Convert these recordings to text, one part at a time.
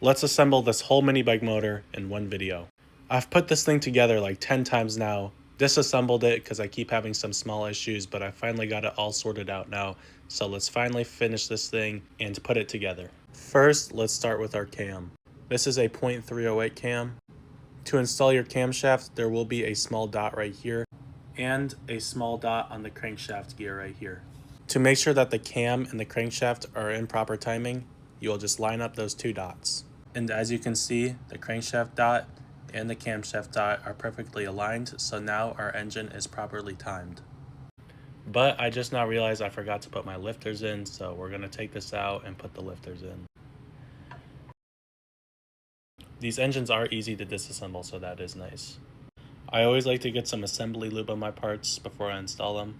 Let's assemble this whole mini bike motor in one video. I've put this thing together like 10 times now, disassembled it because I keep having some small issues, but I finally got it all sorted out now. So let's finally finish this thing and put it together. First, let's start with our cam. This is a .308 cam. To install your camshaft, there will be a small dot right here and a small dot on the crankshaft gear right here. To make sure that the cam and the crankshaft are in proper timing, you will just line up those two dots. And as you can see, the crankshaft dot and the camshaft dot are perfectly aligned, so now our engine is properly timed. But I just now realized I forgot to put my lifters in, so we're going to take this out and put the lifters in. These engines are easy to disassemble, so that is nice. I always like to get some assembly lube on my parts before I install them.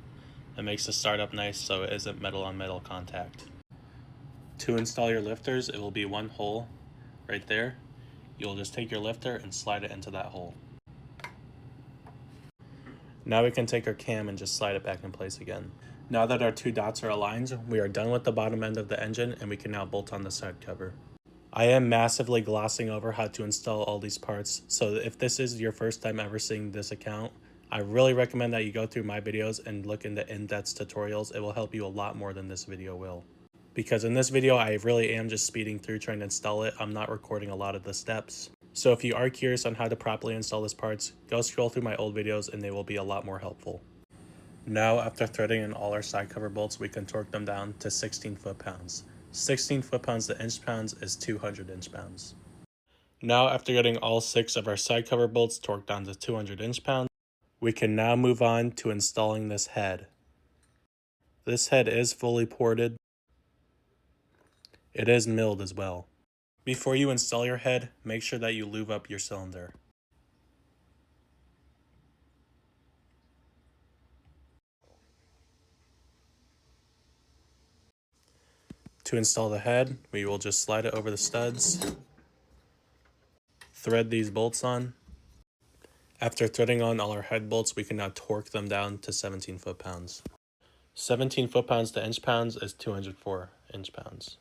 It makes the startup nice so it isn't metal on metal contact. To install your lifters, it will be one hole right there. You'll just take your lifter and slide it into that hole. Now we can take our cam and just slide it back in place again. Now that our two dots are aligned, we are done with the bottom end of the engine and we can now bolt on the side cover. I am massively glossing over how to install all these parts, so if this is your first time ever seeing this account, I really recommend that you go through my videos and look into in-depth tutorials. It will help you a lot more than this video will. Because in this video, I really am just speeding through trying to install it. I'm not recording a lot of the steps. So if you are curious on how to properly install these parts, go scroll through my old videos and they will be a lot more helpful. Now, after threading in all our side cover bolts, we can torque them down to 16 foot-pounds. 16 foot-pounds to inch-pounds is 200 inch-pounds. Now, after getting all 6 of our side cover bolts torqued down to 200 inch-pounds, we can now move on to installing this head. This head is fully ported. It is milled as well. Before you install your head, make sure that you lube up your cylinder. To install the head, we will just slide it over the studs, thread these bolts on. After threading on all our head bolts, we can now torque them down to 17 foot-pounds. 17 foot-pounds to inch-pounds is 204 inch-pounds.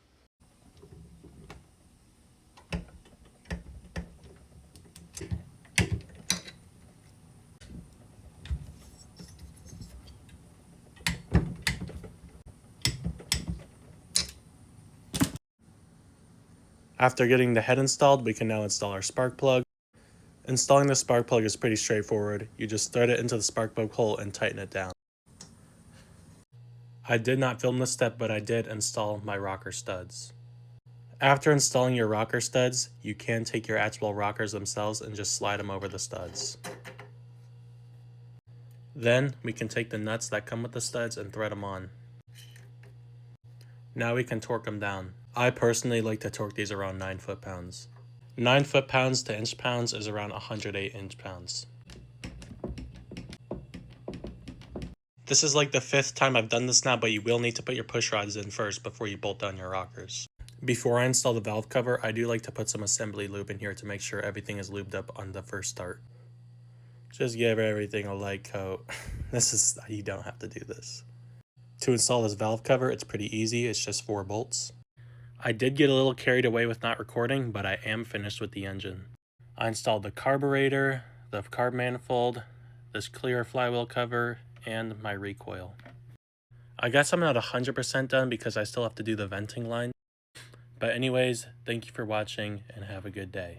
After getting the head installed, we can now install our spark plug. Installing the spark plug is pretty straightforward. You just thread it into the spark plug hole and tighten it down. I did not film this step, but I did install my rocker studs. After installing your rocker studs, you can take your actual rockers themselves and just slide them over the studs. Then we can take the nuts that come with the studs and thread them on. Now we can torque them down. I personally like to torque these around 9 foot-pounds. 9 foot-pounds to inch-pounds is around 108 inch-pounds. This is like the 5th time I've done this now, but you will need to put your push rods in first before you bolt down your rockers. Before I install the valve cover, I do like to put some assembly lube in here to make sure everything is lubed up on the first start. Just give everything a light coat. You don't have to do this. To install this valve cover, it's pretty easy. It's just 4 bolts. I did get a little carried away with not recording, but I am finished with the engine. I installed the carburetor, the carb manifold, this clear flywheel cover, and my recoil. I guess I'm not 100% done because I still have to do the venting line. But anyways, thank you for watching and have a good day.